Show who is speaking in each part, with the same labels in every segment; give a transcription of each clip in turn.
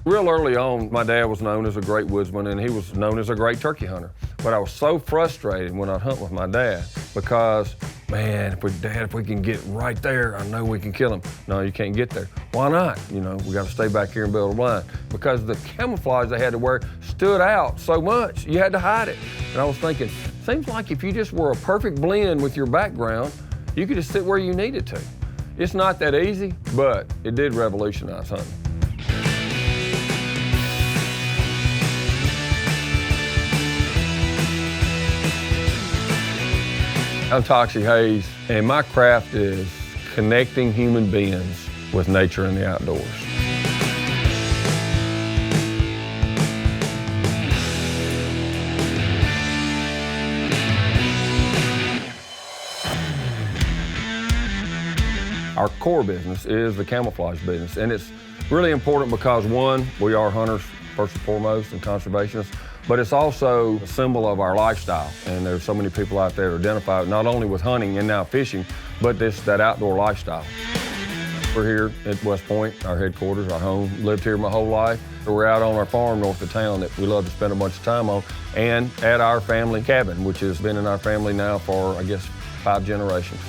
Speaker 1: Real early on, my dad was known as a great woodsman and he was known as a great turkey hunter. But I was so frustrated when I'd hunt with my dad because, man, if we can get right there, I know we can kill him. No, you can't get there. Why not? You know, we got to stay back here and build a blind. Because the camouflage they had to wear stood out so much, you had to hide it. And I was thinking, seems like if you just were a perfect blend with your background, you could just sit where you needed to. It's not that easy, but it did revolutionize hunting. I'm Toxie Hayes, and my craft is connecting human beings with nature and the outdoors. Our core business is the camouflage business, and it's really important because, one, we are hunters first and foremost and conservationists, but it's also a symbol of our lifestyle. And there's so many people out there that identify not only with hunting and now fishing, but that outdoor lifestyle. We're here at West Point, our headquarters, our home. Lived here my whole life. We're out on our farm north of town that we love to spend a bunch of time on, and at our family cabin, which has been in our family now for, I guess, 5 generations.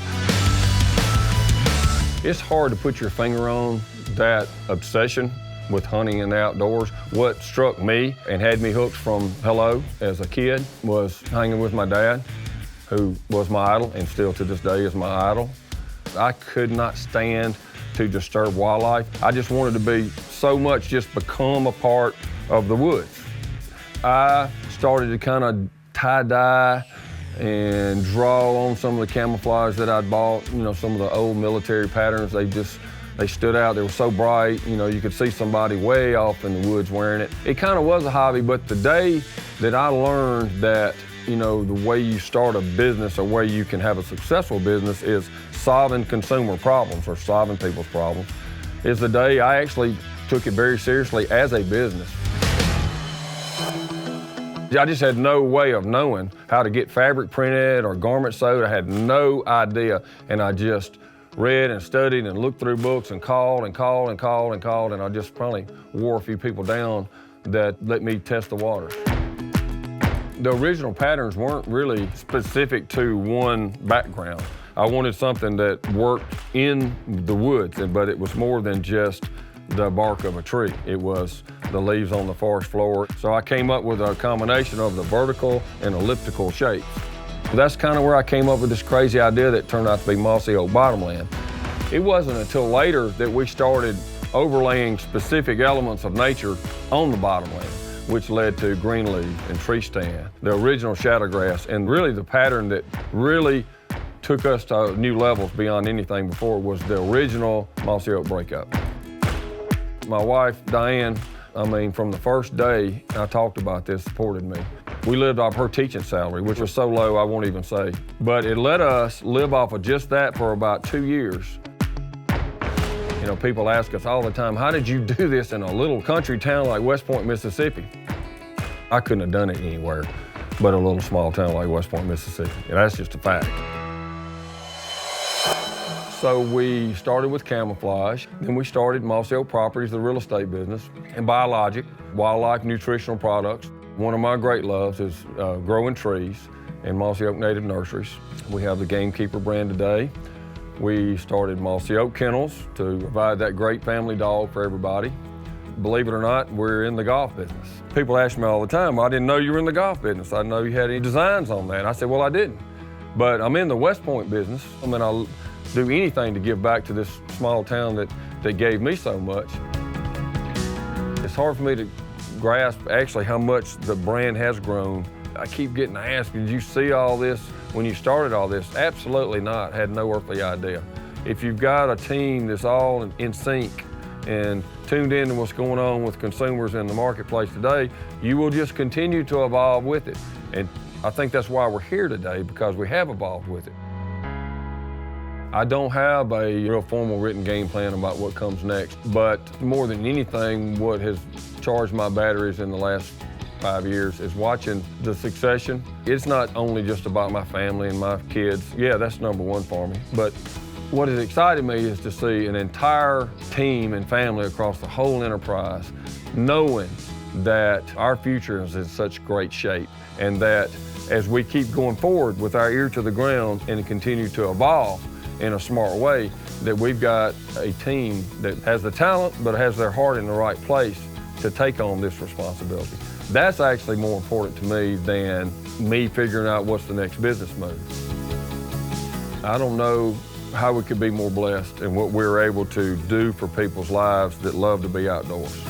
Speaker 1: It's hard to put your finger on that obsession with hunting and the outdoors. What struck me and had me hooked from hello as a kid was hanging with my dad, who was my idol and still to this day is my idol. I could not stand to disturb wildlife. I just wanted to be so much just become a part of the woods. I started to kind of tie-dye and draw on some of the camouflage that I'd bought, you know, some of the old military patterns. They stood out, they were so bright, you know, you could see somebody way off in the woods wearing it. It kind of was a hobby, but the day that I learned that, you know, the way you start a business or way you can have a successful business is solving consumer problems or solving people's problems, is the day I actually took it very seriously as a business. I just had no way of knowing how to get fabric printed or garment sewed. I had no idea, and I just read and studied and looked through books and called, and I just probably wore a few people down that let me test the water. The original patterns weren't really specific to one background. I wanted something that worked in the woods, but it was more than just the bark of a tree. It was the leaves on the forest floor. So I came up with a combination of the vertical and elliptical shapes. That's kind of where I came up with this crazy idea that turned out to be Mossy Oak bottomland. It wasn't until later that we started overlaying specific elements of nature on the bottomland, which led to green leaf and tree stand, the original shadowgrass, and really the pattern that really took us to new levels beyond anything before was the original Mossy Oak breakup. My wife, Diane, from the first day I talked about this, supported me. We lived off her teaching salary, which was so low I won't even say. But it let us live off of just that for about 2 years. You know, people ask us all the time, how did you do this in a little country town like West Point, Mississippi? I couldn't have done it anywhere but a little small town like West Point, Mississippi. And that's just a fact. So we started with camouflage, then we started Mossy Oak Properties, the real estate business, and biologic, wildlife nutritional products. One of my great loves is growing trees in Mossy Oak Native Nurseries. We have the Gamekeeper brand today. We started Mossy Oak Kennels to provide that great family dog for everybody. Believe it or not, we're in the golf business. People ask me all the time, I didn't know you were in the golf business. I didn't know you had any designs on that. I said, well, I didn't. But I'm in the West Point business. I'll do anything to give back to this small town that gave me so much. It's hard for me to grasp actually how much the brand has grown. I keep getting asked, did you see all this when you started all this? Absolutely not, had no earthly idea. If you've got a team that's all in sync and tuned in to what's going on with consumers in the marketplace today, you will just continue to evolve with it. And I think that's why we're here today, because we have evolved with it. I don't have a real formal written game plan about what comes next, but more than anything, what has charged my batteries in the last 5 years is watching the succession. It's not only just about my family and my kids. Yeah, that's number one for me, but What has excited me is to see an entire team and family across the whole enterprise knowing that our future is in such great shape, and that as we keep going forward with our ear to the ground and continue to evolve in a smart way, that we've got a team that has the talent but has their heart in the right place to take on this responsibility. That's actually more important to me than me figuring out what's the next business move. I don't know how we could be more blessed in what we're able to do for people's lives that love to be outdoors.